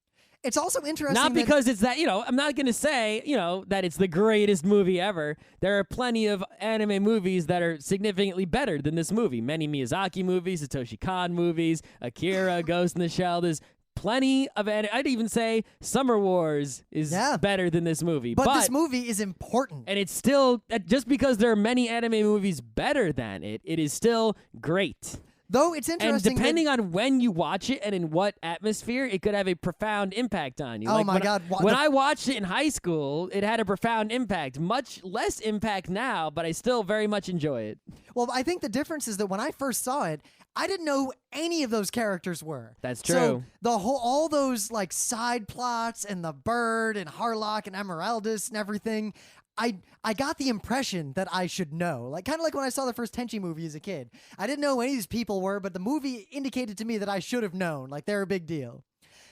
It's also interesting. Not because it's that, I'm not going to say, that it's the greatest movie ever. There are plenty of anime movies that are significantly better than this movie. Many Miyazaki movies, Satoshi Kon movies, Akira, Ghost in the Shell. There's plenty of I'd even say Summer Wars is better than this movie. But this movie is important. And it's still, just because there are many anime movies better than it, it is still great. Though it's interesting. And depending on when you watch it and in what atmosphere, it could have a profound impact on you. Oh, my God. When I watched it in high school, it had a profound impact. Much less impact now, but I still very much enjoy it. Well, I think the difference is that when I first saw it, I didn't know any of those characters were. That's true. So all those like side plots and the bird and Harlock and Emeraldus and everything, I got the impression that I should know. Like kind of like when I saw the first Tenchi movie as a kid. I didn't know who any of these people were, but the movie indicated to me that I should have known. Like they're a big deal.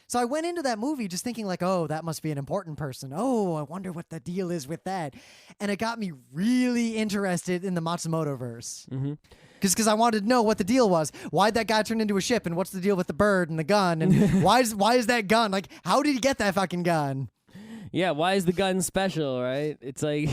So I went into that movie just thinking like, oh, that must be an important person. Oh, I wonder what the deal is with that. And it got me really interested in the Matsumoto verse. Mm-hmm. Because I wanted to know what the deal was. Why'd that guy turn into a ship? And what's the deal with the bird and the gun? And why is that gun? Like, how did he get that fucking gun? Yeah, why is the gun special, right? It's like...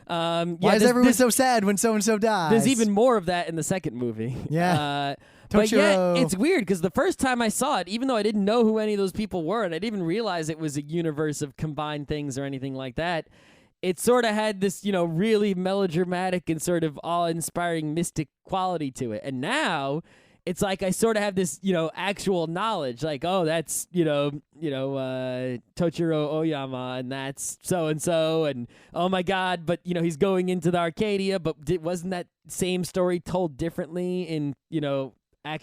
why is everyone so sad when so-and-so dies? There's even more of that in the second movie. Yeah. But yeah, it's weird because the first time I saw it, even though I didn't know who any of those people were, and I didn't even realize it was a universe of combined things or anything like that, it sort of had this, really melodramatic and sort of awe-inspiring mystic quality to it. And now... it's like I sort of have this, actual knowledge. Like, oh, that's, Tochiro Oyama, and that's so-and-so, and oh, my God, but, he's going into the Arcadia, but wasn't that same story told differently in,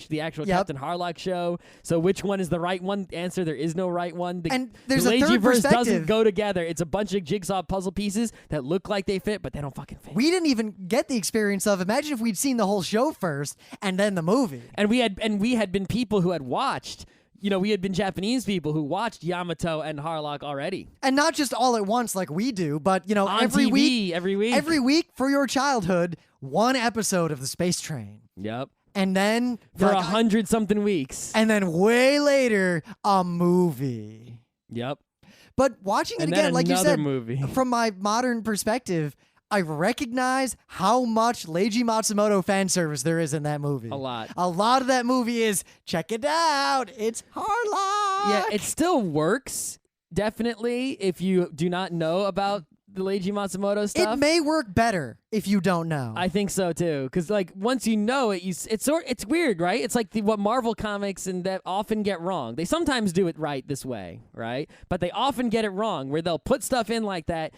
the actual Captain Harlock show? So which one is the right one? Answer, there is no right one. And there's the a third Leijiverse perspective. Doesn't go together. It's a bunch of jigsaw puzzle pieces that look like they fit, but they don't fucking fit. We didn't even get the experience of, imagine if we'd seen the whole show first and then the movie. And we had been people who had watched, we had been Japanese people who watched Yamato and Harlock already. And not just all at once like we do, but, on every TV, week. Every week for your childhood, one episode of the Space Train. Yep. And then... for 100-something weeks. And then way later, a movie. Yep. But watching it and again, like you said, movie. From my modern perspective, I recognize how much Leiji Matsumoto fan service there is in that movie. A lot. A lot of that movie is, check it out, it's Harlock. Yeah, it still works, definitely, if you do not know about the Leiji Matsumoto stuff. It may work better if you don't know. I think so too, because like once you know it, it's weird, right? It's like what Marvel comics and that often get wrong. They sometimes do it right this way, right? But they often get it wrong, where they'll put stuff in like that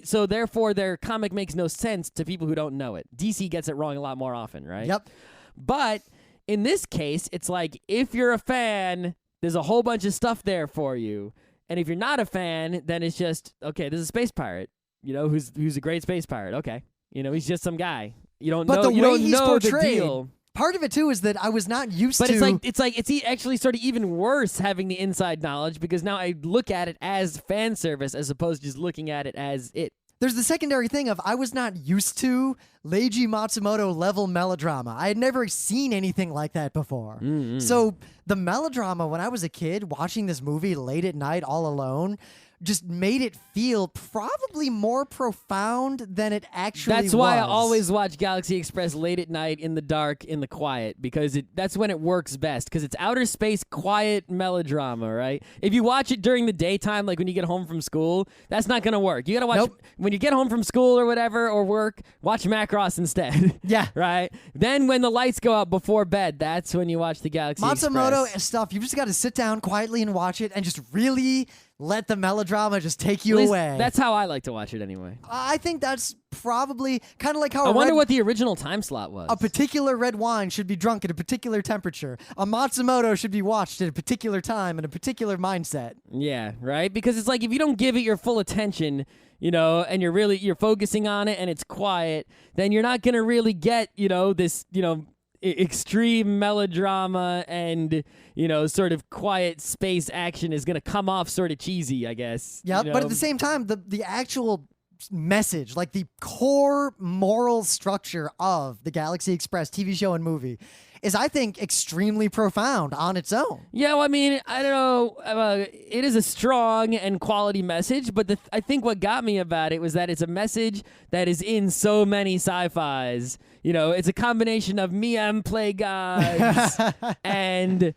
so therefore their comic makes no sense to people who don't know it. DC gets it wrong a lot more often, right? Yep. But in this case, it's like if you're a fan, there's a whole bunch of stuff there for you. And if you're not a fan, then it's just, okay, there's a space pirate, who's a great space pirate. Okay. He's just some guy. You don't know, you don't know the deal. Part of it too is that I was not used to. But it's actually sort of even worse having the inside knowledge, because now I look at it as fan service as opposed to just looking at it as it. There's the secondary thing of I was not used to Leiji Matsumoto level melodrama. I had never seen anything like that before. Mm-hmm. So the melodrama when I was a kid watching this movie late at night all alone just made it feel probably more profound than it actually was. That's why I always watch Galaxy Express late at night in the dark, in the quiet, because that's when it works best, because it's outer space, quiet melodrama, right? If you watch it during the daytime, like when you get home from school, that's not going to work. You got to watch, when you get home from school or whatever, or work, watch Macross instead. Yeah. Right? Then when the lights go out before bed, that's when you watch the Galaxy Matsumoto Express. stuff, you just got to sit down quietly and watch it and just really let the melodrama just take you away. That's how I like to watch it anyway. I think that's probably kind of like how I wonder what the original time slot was. a particular red wine should be drunk at a particular temperature. A Matsumoto should be watched at a particular time in a particular mindset. Yeah, right? Because it's like if you don't give it your full attention, you know, and you're focusing on it and it's quiet, then you're not going to really get, you know, this, you know, extreme melodrama and, you know, sort of quiet space action is going to come off sort of cheesy, I guess. Yeah, you know? but at the same time, the actual message, like the core moral structure of the Galaxy Express TV show and movie is, I think, extremely profound on its own. Yeah, well, I mean, I don't know. It is a strong and quality message, but I think what got me about it was that it's a message that is in so many sci-fis. You know, it's a combination of Miam play gods and,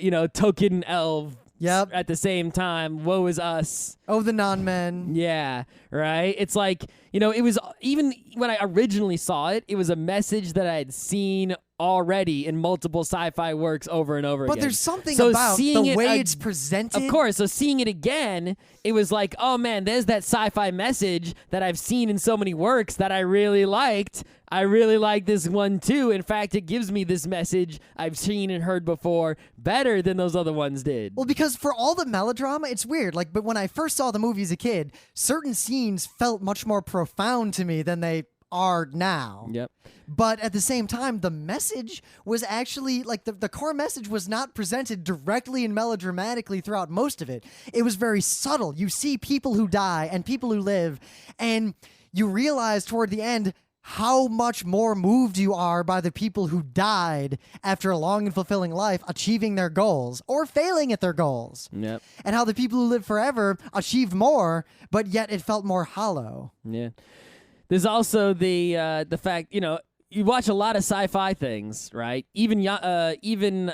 you know, token elf. Yep. At the same time, woe is us. Oh, the non-men. Yeah, right? It's like, you know, it was, even when I originally saw it, it was a message that I had seen already in multiple sci-fi works over and over again. But there's something so about seeing the it way it's presented. Of course, so seeing it again, it was like, oh man, there's that sci-fi message that I've seen in so many works that I really liked. I really like this one too. In fact, it gives me this message I've seen and heard before better than those other ones did. Well, because for all the melodrama, it's weird. Like, but when I first saw the movie as a kid, certain scenes felt much more profound to me than they are now. Yep. But at the same time, the message was actually, like, the core message was not presented directly and melodramatically throughout most of it. It was very subtle. You see people who die and people who live, and you realize toward the end how much more moved you are by the people who died after a long and fulfilling life, achieving their goals or failing at their goals. Yep. And how the people who live forever achieved more, but yet it felt more hollow. Yeah. There's also the fact, you know, you watch a lot of sci-fi things, right? Even Matsumoto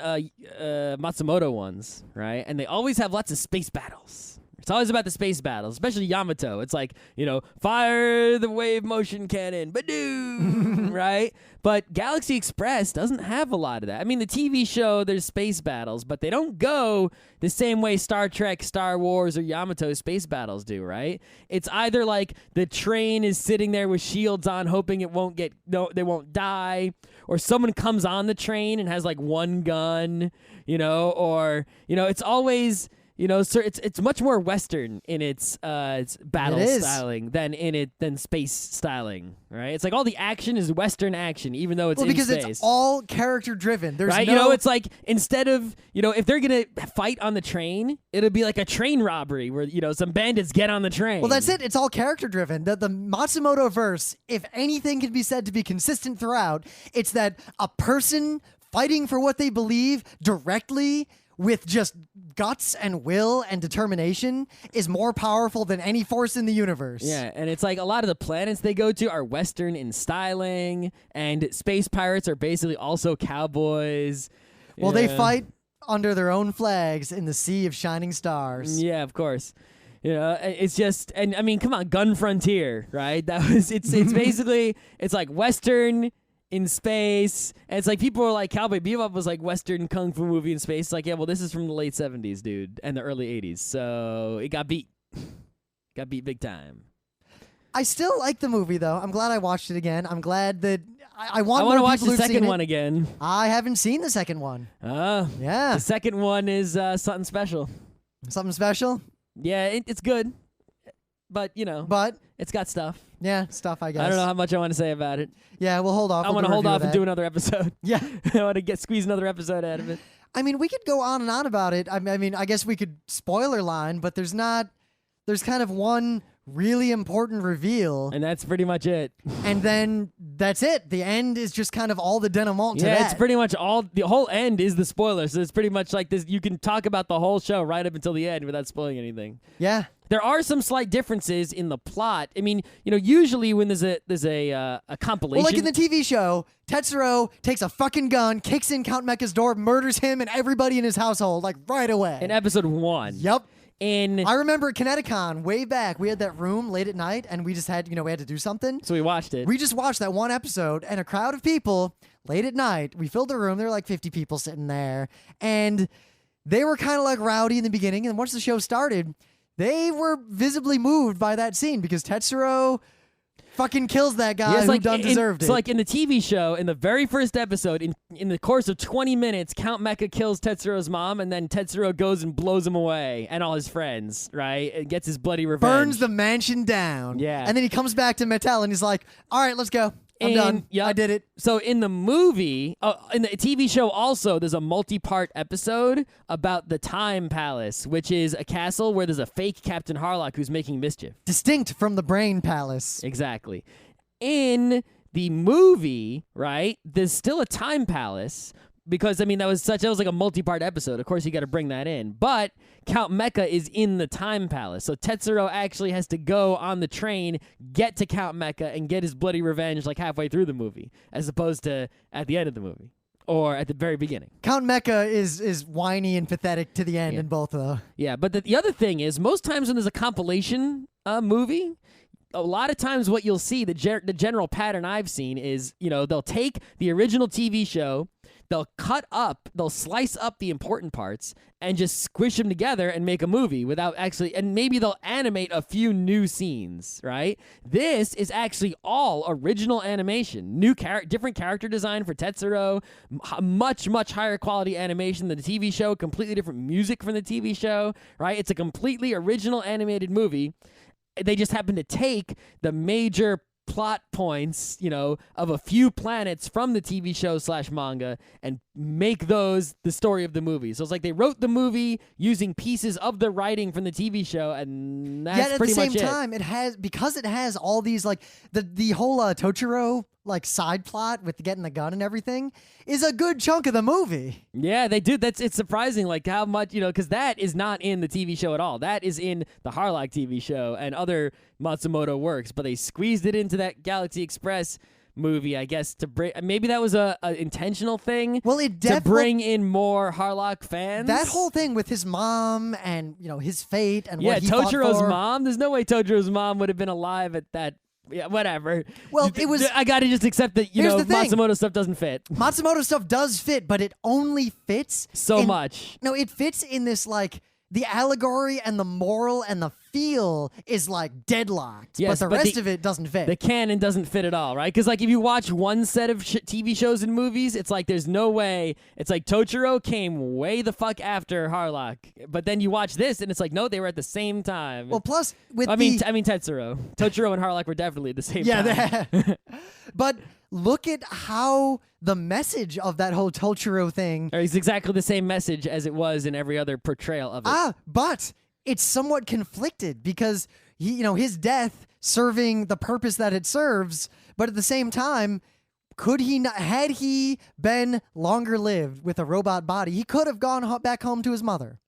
ones, right? And they always have lots of space battles. It's always about the space battles, especially Yamato. It's like, you know, fire the wave motion cannon, badoo, right? But Galaxy Express doesn't have a lot of that. I mean, the TV show, there's space battles, but they don't go the same way Star Trek, Star Wars, or Yamato space battles do, right? It's either like the train is sitting there with shields on, hoping they won't die, or someone comes on the train and has like one gun, you know, or, you know, it's always... You know, sir, it's much more Western in its battle styling than space styling, right? It's like all the action is Western action, even though it's in space. Because it's all character driven. There's right? You know, it's like instead of, you know, if they're gonna fight on the train, it'll be like a train robbery where, you know, some bandits get on the train. Well, that's it. It's all character driven. The Matsumoto verse, if anything can be said to be consistent throughout, it's that a person fighting for what they believe directly with just guts and will and determination is more powerful than any force in the universe. Yeah, and it's like a lot of the planets they go to are Western in styling, and space pirates are basically also cowboys. Well, they fight under their own flags in the sea of shining stars. Yeah, of course. You know, it's just, and I mean, come on, Gun Frontier, right? It's basically, it's like Western in space, and it's like people were like, Cowboy Bebop was like Western kung fu movie in space. Like, yeah, well, this is from the late 70s, dude, and the early 80s, so it got beat. Got beat big time. I still like the movie, though. I'm glad I watched it again. I'm glad that I want to more watch people the who've second seen one it. again. I haven't seen the second one. Oh. Yeah. The second one is something special. Something special? Yeah, it's good, but, you know, But it's got stuff. yeah, stuff, I guess. I don't know how much I want to say about it. Yeah, we'll hold off. I want to hold off and do another episode. Yeah. I want to squeeze another episode out of it. I mean, we could go on and on about it. I mean, I guess we could spoiler line, but there's kind of one really important reveal. And that's pretty much it. And then that's it. The end is just kind of all the denouement to that. Yeah, it's pretty much all. The whole end is the spoiler. So it's pretty much like this. You can talk about the whole show right up until the end without spoiling anything. Yeah. There are some slight differences in the plot. I mean, usually when there's a compilation. Well, like in the TV show, Tetsuro takes a fucking gun, kicks in Count Mecha's door, murders him and everybody in his household, like right away. In episode 1. Yep. I remember at Kineticon way back, we had that room late at night, and we just had, we had to do something. So we watched it. We just watched that one episode, and a crowd of people late at night. We filled the room. There were like 50 people sitting there, and they were kind of like rowdy in the beginning. And once the show started, they were visibly moved by that scene because Tetsuro fucking kills that guy who done deserved it. So like in the TV show, in the very first episode, in the course of 20 minutes, Count Mecha kills Tetsuro's mom, and then Tetsuro goes and blows him away and all his friends, right? And gets his bloody revenge. Burns the mansion down. Yeah. And then he comes back to Mattel and he's like, all right, let's go. I'm done. Yep. I did it. So in the movie, in the TV show also, there's a multi-part episode about the Time Palace, which is a castle where there's a fake Captain Harlock who's making mischief. Distinct from the Brain Palace. Exactly. In the movie, right, there's still a Time Palace because, that was like a multi-part episode. Of course, you got to bring that in. But Count Mecha is in the Time Palace. So Tetsuro actually has to go on the train, get to Count Mecha, and get his bloody revenge like halfway through the movie, as opposed to at the end of the movie or at the very beginning. Count Mecha is whiny and pathetic to the end in both, though. Yeah, but the other thing is, most times when there's a compilation movie, a lot of times what you'll see, the general pattern I've seen is, they'll take the original TV show, they'll slice up the important parts and just squish them together and make a movie and maybe they'll animate a few new scenes, right? This is actually all original animation, different character design for Tetsuro, much, much higher quality animation than the TV show, completely different music from the TV show, right? It's a completely original animated movie. They just happen to take the major plot points, of a few planets from the TV show / manga and make those the story of the movie. So it's like they wrote the movie using pieces of the writing from the TV show, and that's pretty much it. Yet at the same time, it has all these, like, the whole Tochiro, like, side plot with getting the gun and everything is a good chunk of the movie. Yeah, they do. It's surprising, like, how much, because that is not in the TV show at all. That is in the Harlock TV show and other Matsumoto works, but they squeezed it into that Galaxy Express movie, I guess, to bring. Maybe that was a intentional thing. Well, to bring in more Harlock fans. That whole thing with his mom and his fate and what he Tojiro's fought for. mom. There's no way Tojiro's mom would have been alive at that. Yeah, whatever. Well, it was. I gotta just accept that Matsumoto stuff doesn't fit. Matsumoto stuff does fit, but it only fits so much. No, it fits in this, like, the allegory and the moral and the feel is like deadlocked, yes, but the rest of it doesn't fit. The canon doesn't fit at all, right? Because like if you watch one set of TV shows and movies, it's like there's no way. It's like Tochiro came way the fuck after Harlock, but then you watch this and it's like no, they were at the same time. Well, plus with I mean Tetsuro, Tochiro and Harlock were definitely at the same time. Yeah, but look at how the message of that whole Tochiro thing is exactly the same message as it was in every other portrayal of it. But it's somewhat conflicted because his death serving the purpose that it serves, but at the same time, had he been longer lived with a robot body, he could have gone back home to his mother.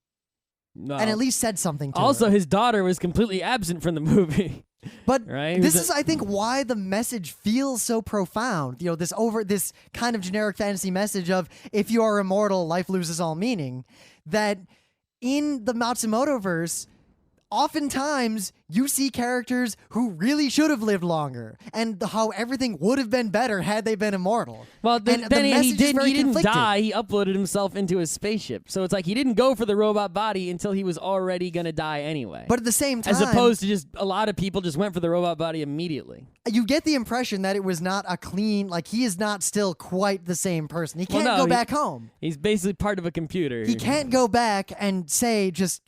No. And at least said something to her. His daughter was completely absent from the movie. But right? This is, I think, why the message feels so profound. This kind of generic fantasy message of if you are immortal, life loses all meaning. That in the Matsumoto-verse, oftentimes you see characters who really should have lived longer, and how everything would have been better had they been immortal. Well, then he didn't die. He uploaded himself into his spaceship, so it's like he didn't go for the robot body until he was already gonna die anyway. But at the same time, as opposed to just a lot of people just went for the robot body immediately. You get the impression that it was not a clean, like he is not still quite the same person. He can't go back home. He's basically part of a computer. He can't go back and say just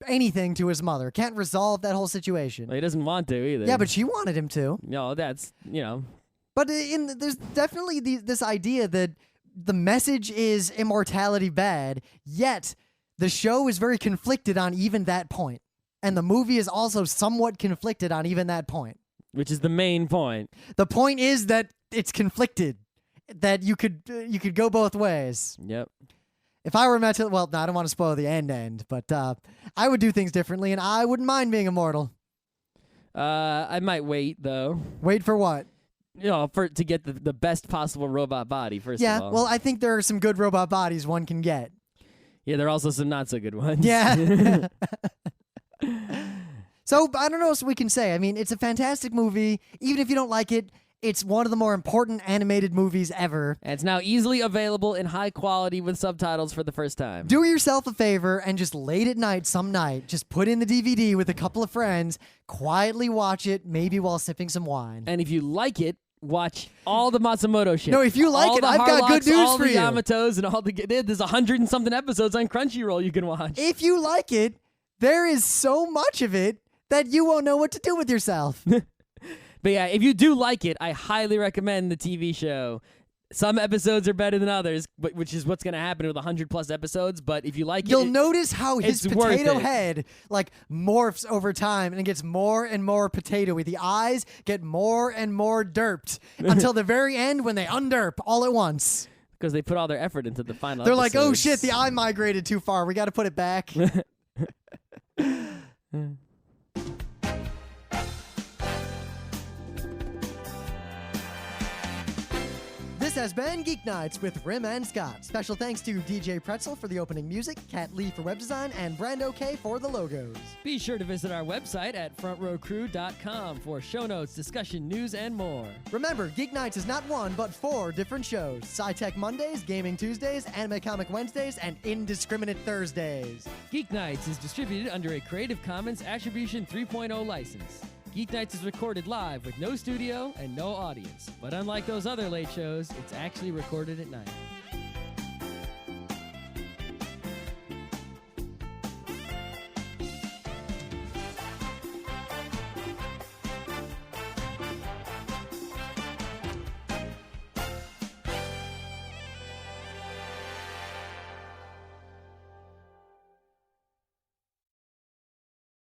anything to his mother. Can't resolve that whole situation. Well, he doesn't want to either. Yeah, but she wanted him to. No, that's But there's definitely this idea that the message is immortality bad, yet the show is very conflicted on even that point. And the movie is also somewhat conflicted on even that point. Which is the main point. The point is that it's conflicted, that you could go both ways. Yep. If I were meant well, no, I don't want to spoil the end, but I would do things differently, and I wouldn't mind being immortal. I might wait, though. Wait for what? To get the best possible robot body, first of all. Yeah, well, I think there are some good robot bodies one can get. Yeah, there are also some not so good ones. Yeah. So, I don't know what we can say. I mean, it's a fantastic movie. Even if you don't like it, it's one of the more important animated movies ever. And it's now easily available in high quality with subtitles for the first time. Do yourself a favor and just late at night, some night, just put in the DVD with a couple of friends, quietly watch it, maybe while sipping some wine. And if you like it, watch all the Matsumoto shit. No, if you like it, I've got good news all for the you. Yamatos and all the there's 100 and something episodes on Crunchyroll you can watch. If you like it, there is so much of it that you won't know what to do with yourself. But yeah, if you do like it, I highly recommend the TV show. Some episodes are better than others, which is what's going to happen with 100+ episodes. But if you like You'll notice how his it's worth potato it. head morphs over time and it gets more and more potatoey. The eyes get more and more derped until the very end when they underp all at once. Because they put all their effort into the final They're episodes. like, oh shit, the eye migrated too far. We got to put it back. This has been Geek Nights with Rim and Scott. Special thanks to DJ Pretzel for the opening music, Kat Lee for web design, and Brando K for the logos. Be sure to visit our website at frontrowcrew.com for show notes, discussion, news, and more. Remember, Geek Nights is not one, but 4 different shows. Sci-Tech Mondays, Gaming Tuesdays, Anime Comic Wednesdays, and Indiscriminate Thursdays. Geeknights is distributed under a Creative Commons Attribution 3.0 license. Geeknights is recorded live with no studio and no audience. But unlike those other late shows, it's actually recorded at night.